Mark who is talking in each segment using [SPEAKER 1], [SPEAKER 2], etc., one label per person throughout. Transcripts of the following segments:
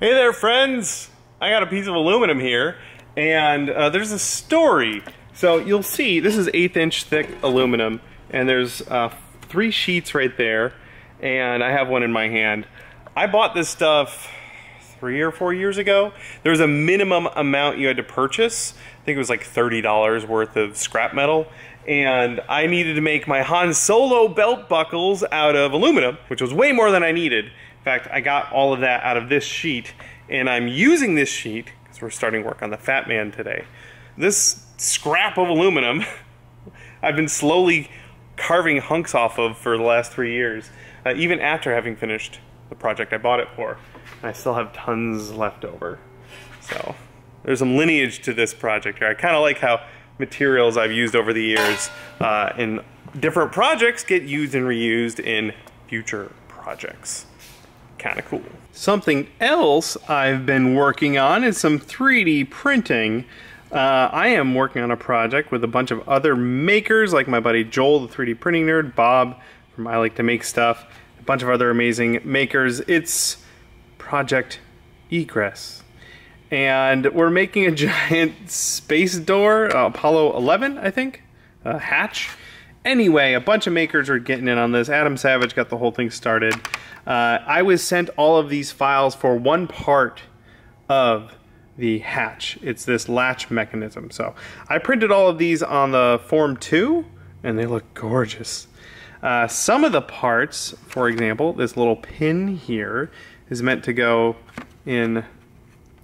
[SPEAKER 1] Hey there, friends! I got a piece of aluminum here, and there's a story. So you'll see, this is 1/8-inch thick aluminum, and there's 3 sheets right there, and I have one in my hand. I bought this stuff 3 or 4 years ago. There was a minimum amount you had to purchase. I think it was like $30 worth of scrap metal, and I needed to make my Han Solo belt buckles out of aluminum, which was way more than I needed. In fact, I got all of that out of this sheet, and I'm using this sheet because we're starting work on the Fat Man today. This scrap of aluminum I've been slowly carving hunks off of for the last 3 years, even after having finished the project I bought it for. I still have tons left over. So there's some lineage to this project here. I kind of like how materials I've used over the years in different projects get used and reused in future projects. Kind of cool. Something else I've been working on is some 3D printing. I am working on a project with a bunch of other makers, like my buddy Joel, the 3D printing nerd, Bob from I Like to Make Stuff, a bunch of other amazing makers. It's Project Egress. And we're making a giant space door, Apollo 11, I think, hatch. Anyway, a bunch of makers are getting in on this. Adam Savage got the whole thing started. I was sent all of these files for one part of the hatch. It's this latch mechanism. So I printed all of these on the Form 2, and they look gorgeous. Some of the parts, for example, this little pin here is meant to go in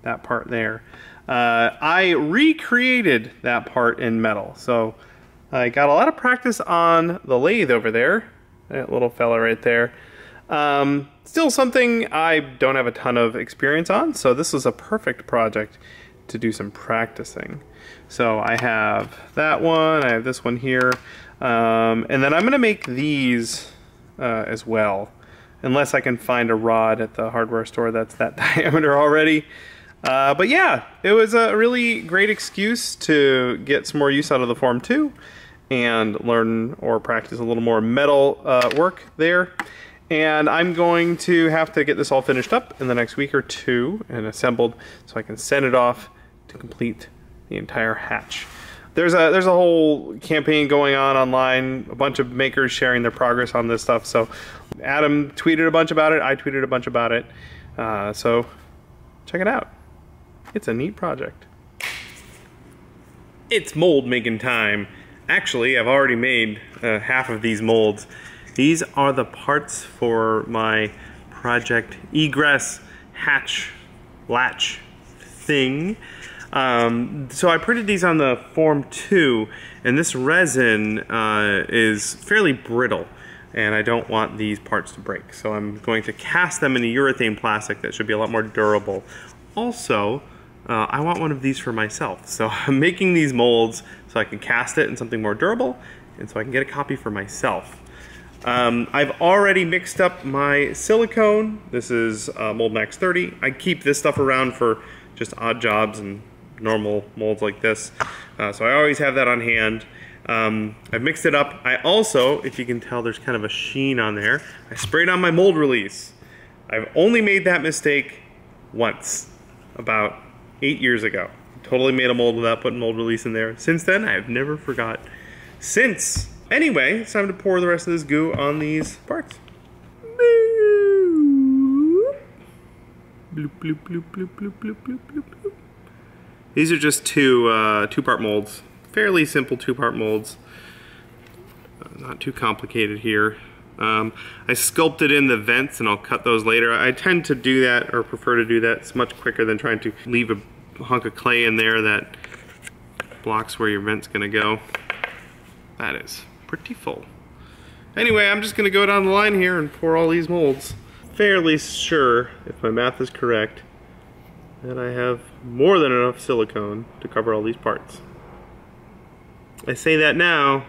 [SPEAKER 1] that part there. I recreated that part in metal. So I got a lot of practice on the lathe over there. That little fella right there. Still something I don't have a ton of experience on, so this was a perfect project to do some practicing. So I have that one, I have this one here, and then I'm going to make these as well, unless I can find a rod at the hardware store that's that diameter already. But yeah, it was a really great excuse to get some more use out of the Form 2 and learn or practice a little more metal work there. And I'm going to have to get this all finished up in the next week or two and assembled so I can send it off to complete the entire hatch. There's a whole campaign going on online, a bunch of makers sharing their progress on this stuff. So Adam tweeted a bunch about it, I tweeted a bunch about it. So check it out. It's a neat project. It's mold making time. Actually, I've already made half of these molds. These are the parts for my Project Egress hatch latch thing. So I printed these on the Form 2, and this resin is fairly brittle, and I don't want these parts to break. So I'm going to cast them in a urethane plastic that should be a lot more durable. Also, I want one of these for myself. So I'm making these molds so I can cast it in something more durable, and so I can get a copy for myself. I've already mixed up my silicone. This is Mold Max 30. I keep this stuff around for just odd jobs and normal molds like this. So I always have that on hand. I've mixed it up. I also, if you can tell, there's kind of a sheen on there. I sprayed on my mold release. I've only made that mistake once, about 8 years ago. Totally made a mold without putting mold release in there. Since then, I have never forgot. Anyway, it's time to pour the rest of this goo on these parts. Bloop, bloop, bloop, bloop, bloop, bloop, bloop, bloop, bloop. These are just two-part molds. Fairly simple two-part molds. Not too complicated here. I sculpted in the vents, and I'll cut those later. I tend to do that, or prefer to do that. It's much quicker than trying to leave a hunk of clay in there that blocks where your vent's gonna go. That is pretty full. Anyway, I'm just gonna go down the line here and pour all these molds. Fairly sure, if my math is correct, that I have more than enough silicone to cover all these parts. I say that now,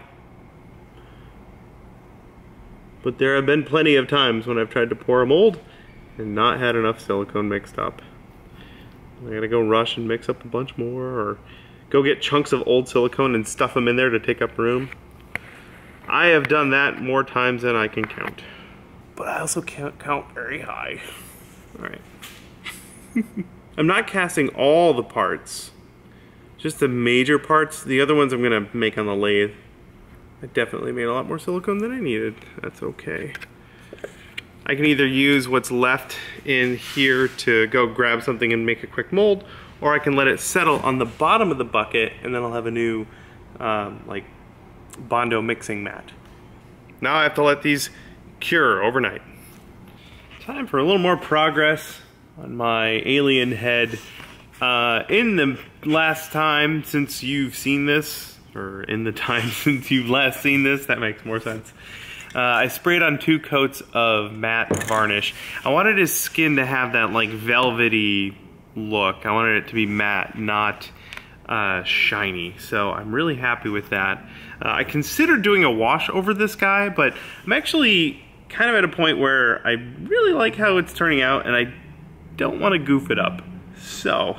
[SPEAKER 1] but there have been plenty of times when I've tried to pour a mold and not had enough silicone mixed up. I gotta go rush and mix up a bunch more, or go get chunks of old silicone and stuff them in there to take up room. I have done that more times than I can count. But I also can't count very high. Alright. I'm not casting all the parts, just the major parts. The other ones I'm gonna make on the lathe. I definitely made a lot more silicone than I needed. That's okay. I can either use what's left in here to go grab something and make a quick mold, or I can let it settle on the bottom of the bucket and then I'll have a new like Bondo mixing mat. Now I have to let these cure overnight. Time for a little more progress on my alien head. In the last time since you've seen this, or in the time since you've last seen this, that makes more sense. I sprayed on 2 coats of matte varnish. I wanted his skin to have that like velvety look. I wanted it to be matte, not shiny. So I'm really happy with that. I considered doing a wash over this guy, but I'm actually kind of at a point where I really like how it's turning out and I don't want to goof it up. So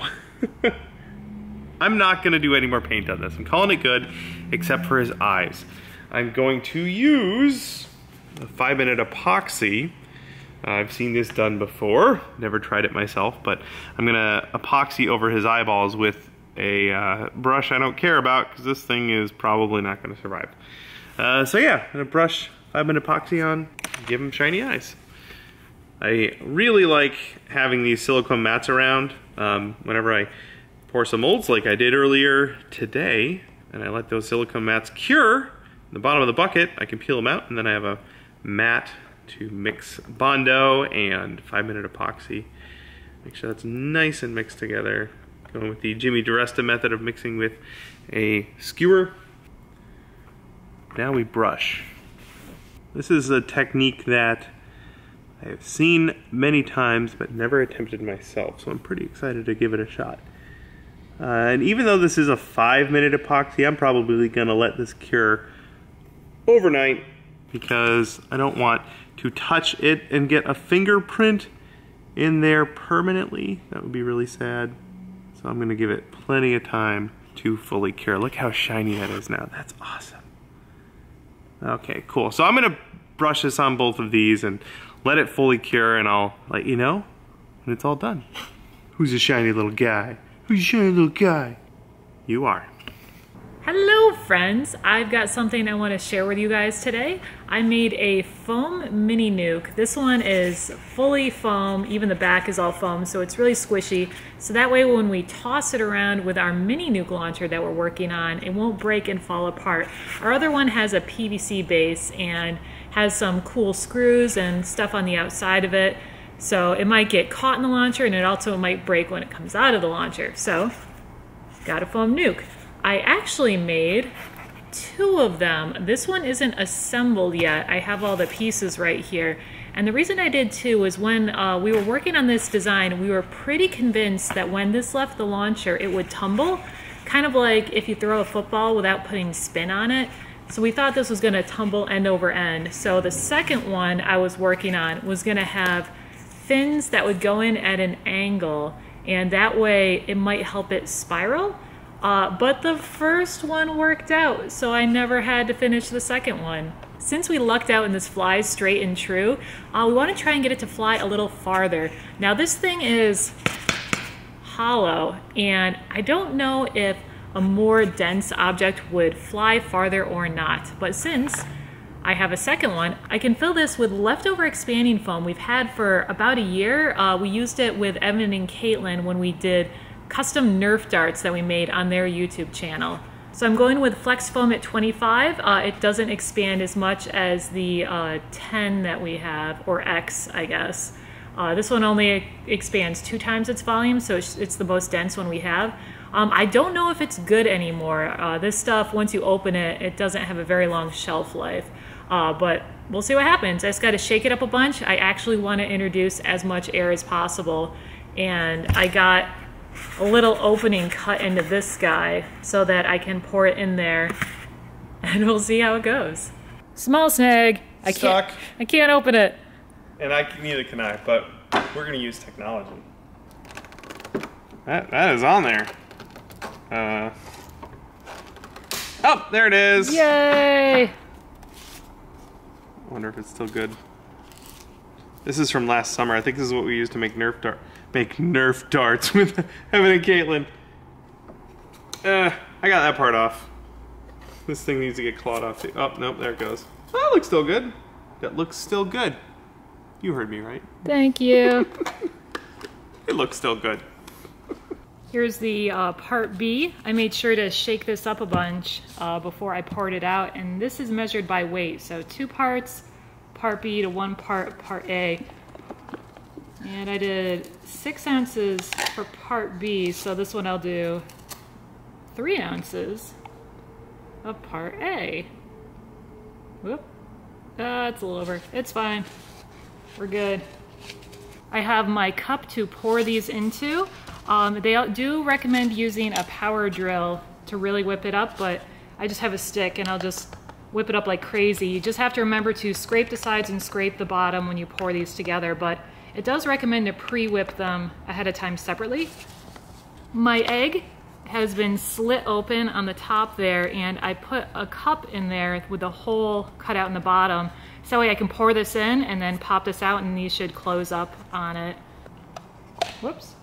[SPEAKER 1] I'm not going to do any more paint on this. I'm calling it good, except for his eyes. I'm going to use a 5-minute epoxy. I've seen this done before, never tried it myself, but I'm gonna epoxy over his eyeballs with a brush I don't care about because this thing is probably not gonna survive. So yeah, I'm gonna brush 5-minute epoxy on, give him shiny eyes. I really like having these silicone mats around whenever I pour some molds like I did earlier today, and I let those silicone mats cure in the bottom of the bucket. I can peel them out and then I have a mat to mix Bondo and 5-minute epoxy. Make sure that's nice and mixed together. Going with the Jimmy DiResta method of mixing with a skewer. Now we brush. This is a technique that I have seen many times but never attempted myself, so I'm pretty excited to give it a shot. And even though this is a 5-minute epoxy, I'm probably gonna let this cure overnight because I don't want to touch it and get a fingerprint in there permanently. That would be really sad. So I'm gonna give it plenty of time to fully cure. Look how shiny that is now. That's awesome. Okay, cool. So I'm gonna brush this on both of these and let it fully cure, and I'll let you know when it's all done. Who's a shiny little guy? Who's a shiny little guy? You are.
[SPEAKER 2] Hello friends, I've got something I want to share with you guys today. I made a foam mini nuke. This one is fully foam, even the back is all foam, so it's really squishy. So that way when we toss it around with our mini nuke launcher that we're working on, it won't break and fall apart. Our other one has a PVC base and has some cool screws and stuff on the outside of it. So it might get caught in the launcher and it also might break when it comes out of the launcher. So, got a foam nuke. I actually made 2 of them. This one isn't assembled yet. I have all the pieces right here. And the reason I did 2 is when we were working on this design, we were pretty convinced that when this left the launcher, it would tumble. Kind of like if you throw a football without putting spin on it. So we thought this was gonna tumble end over end. So the second one I was working on was gonna have fins that would go in at an angle, and that way it might help it spiral. But the first one worked out, so I never had to finish the second one. Since we lucked out and this flies straight and true, we want to try and get it to fly a little farther. Now this thing is hollow, and I don't know if a more dense object would fly farther or not, but since I have a second one, I can fill this with leftover expanding foam we've had for about a year. We used it with Evan and Caitlin when we did custom Nerf darts that we made on their YouTube channel. So I'm going with flex foam at 25. It doesn't expand as much as the 10 that we have, or X, I guess. This one only expands 2 times its volume, so it's the most dense one we have. I don't know if it's good anymore. This stuff, once you open it, it doesn't have a very long shelf life. But we'll see what happens. I just got to shake it up a bunch. I actually want to introduce as much air as possible. And I got a little opening cut into this guy so that I can pour it in there. And we'll see how it goes. Small snag. I can't open it.
[SPEAKER 1] And neither can I, but we're going to use technology. That is on there. Oh, there it is.
[SPEAKER 2] Yay!
[SPEAKER 1] I wonder if it's still good. This is from last summer. I think this is what we used to make Nerf make Nerf darts with Evan and Caitlin. I got that part off. This thing needs to get clawed off too. Oh, nope, there it goes. Oh, that looks still good. That looks still good. You heard me, right?
[SPEAKER 2] Thank you.
[SPEAKER 1] It looks still good.
[SPEAKER 2] Here's the part B. I made sure to shake this up a bunch before I poured it out, and this is measured by weight. So 2 parts, part B, to 1 part, part A. And I did 6 ounces for part B, so this one I'll do 3 ounces of part A. Whoop. It's a little over. It's fine. We're good. I have my cup to pour these into. They do recommend using a power drill to really whip it up, but I just have a stick and I'll just whip it up like crazy. You just have to remember to scrape the sides and scrape the bottom when you pour these together, but it does recommend to pre-whip them ahead of time separately. My egg has been slit open on the top there, and I put a cup in there with a hole cut out in the bottom. So that way I can pour this in and then pop this out, and these should close up on it. Whoops.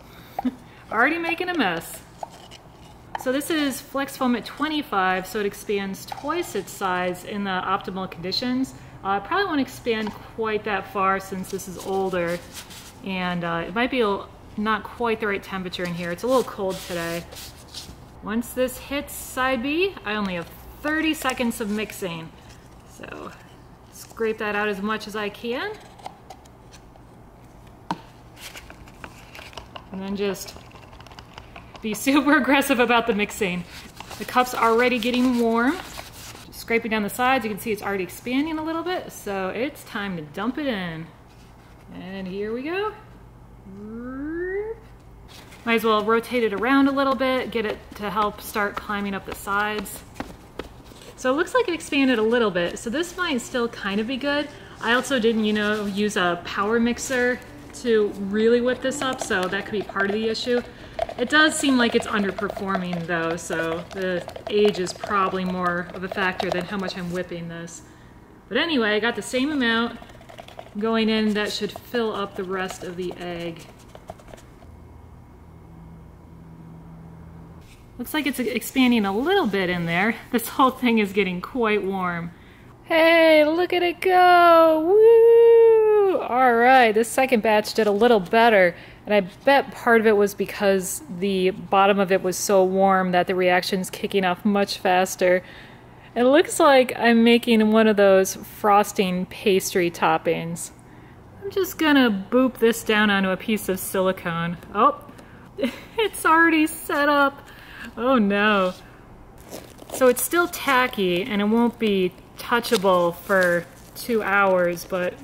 [SPEAKER 2] Already making a mess. So this is flex foam at 25, so it expands twice its size in the optimal conditions. I probably won't expand quite that far since this is older, and it might be not quite the right temperature in here. It's a little cold today. Once this hits side B, I only have 30 seconds of mixing. So scrape that out as much as I can. And then just be super aggressive about the mixing. The cup's already getting warm. Just scraping down the sides, you can see it's already expanding a little bit, so it's time to dump it in. And here we go. Might as well rotate it around a little bit, get it to help start climbing up the sides. So it looks like it expanded a little bit, so this might still kind of be good. I also didn't, use a power mixer to really whip this up, so that could be part of the issue. It does seem like it's underperforming though, so the age is probably more of a factor than how much I'm whipping this. But anyway, I got the same amount going in that should fill up the rest of the egg. Looks like it's expanding a little bit in there. This whole thing is getting quite warm. Hey, look at it go! Woo! All right, this second batch did a little better, and I bet part of it was because the bottom of it was so warm that the reaction's kicking off much faster. It looks like I'm making one of those frosting pastry toppings. I'm just gonna boop this down onto a piece of silicone. Oh, it's already set up. Oh no. So it's still tacky and it won't be touchable for 2 hours, but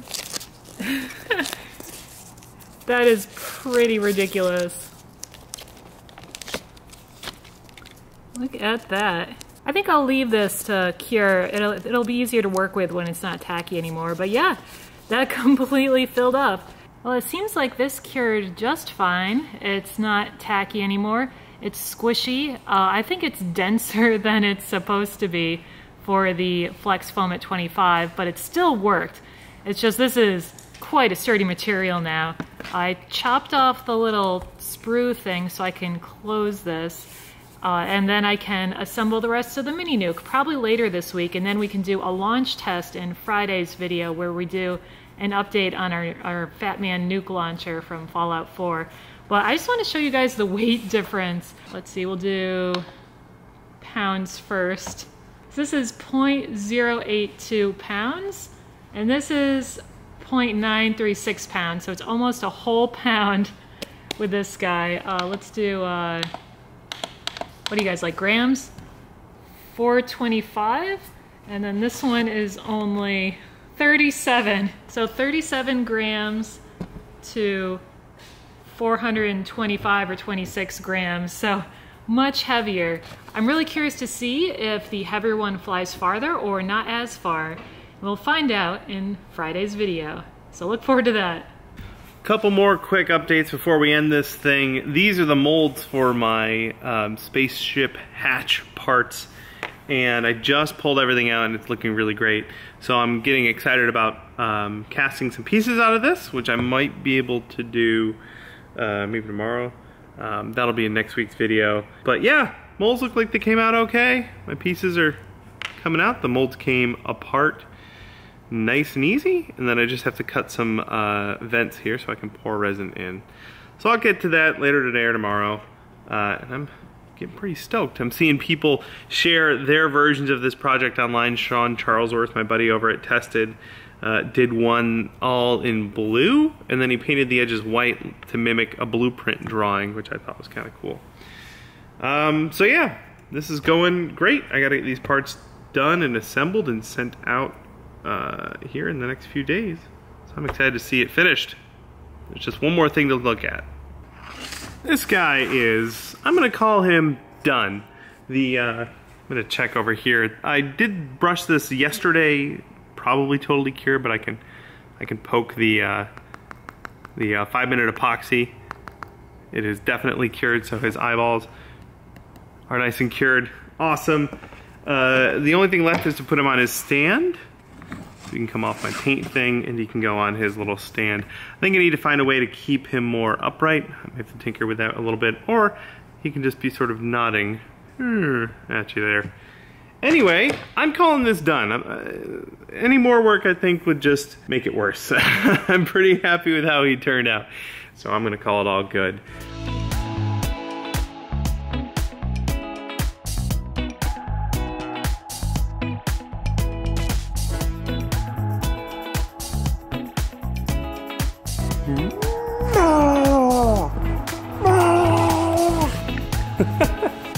[SPEAKER 2] that is pretty ridiculous. Look at that. I think I'll leave this to cure. It'll be easier to work with when it's not tacky anymore, but yeah, that completely filled up. Well, it seems like this cured just fine. It's not tacky anymore. It's squishy. I think it's denser than it's supposed to be for the flex foam at 25, but it still worked. It's just this is quite a sturdy material now. I chopped off the little sprue thing so I can close this, and then I can assemble the rest of the mini nuke probably later this week, and then we can do a launch test in Friday's video where we do an update on our Fat Man nuke launcher from Fallout 4. But I just want to show you guys the weight difference. Let's see, we'll do pounds first. So this is 0.082 pounds, and this is 0.936 pounds, so it's almost a whole pound with this guy. Let's do, what do you guys like, grams? 425, and then this one is only 37. So 37 grams to 425 or 26 grams, so much heavier. I'm really curious to see if the heavier one flies farther or not as far. We'll find out in Friday's video, so look forward to that.
[SPEAKER 1] Couple more quick updates before we end this thing. These are the molds for my spaceship hatch parts, and I just pulled everything out and it's looking really great. So I'm getting excited about casting some pieces out of this, which I might be able to do maybe tomorrow. That'll be in next week's video. But yeah, molds look like they came out okay. My pieces are coming out. The molds came apart nice and easy, and then I just have to cut some vents here so I can pour resin in. So I'll get to that later today or tomorrow, and I'm getting pretty stoked. I'm seeing people share their versions of this project online. Sean Charlesworth, my buddy over at Tested, did one all in blue, and then he painted the edges white to mimic a blueprint drawing, which I thought was kind of cool. So yeah, this is going great. I gotta get these parts done and assembled and sent out here in the next few days. So I'm excited to see it finished. There's just one more thing to look at. This guy is, I'm gonna call him done. I'm gonna check over here. I did brush this yesterday, probably totally cured, but I can poke the 5-minute epoxy. It is definitely cured, so his eyeballs are nice and cured. Awesome. The only thing left is to put him on his stand. So he can come off my paint thing and he can go on his little stand. I think I need to find a way to keep him more upright. I have to tinker with that a little bit, or he can just be sort of nodding at you there. Anyway, I'm calling this done. Any more work I think would just make it worse. I'm pretty happy with how he turned out. So I'm gonna call it all good.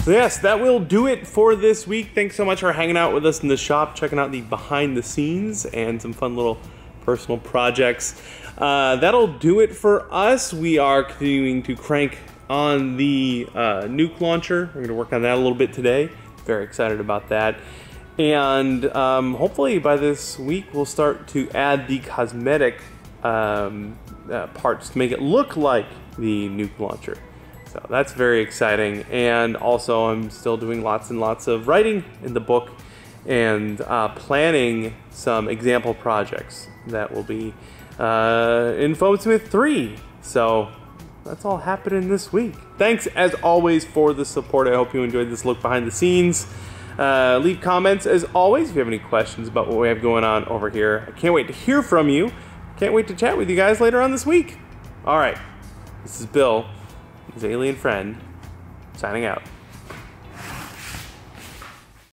[SPEAKER 1] Yes, that will do it for this week. Thanks so much for hanging out with us in the shop, checking out the behind the scenes and some fun little personal projects. That'll do it for us. We are continuing to crank on the Nuke launcher. We're going to work on that a little bit today. Very excited about that. And hopefully by this week we'll start to add the cosmetic parts to make it look like the Nuke launcher. So that's very exciting. And also I'm still doing lots and lots of writing in the book and planning some example projects that will be in Foamsmith 3. So that's all happening this week. Thanks as always for the support. I hope you enjoyed this look behind the scenes. Leave comments as always if you have any questions about what we have going on over here. I can't wait to hear from you. Can't wait to chat with you guys later on this week. All right, this is Bill, his alien friend, signing out.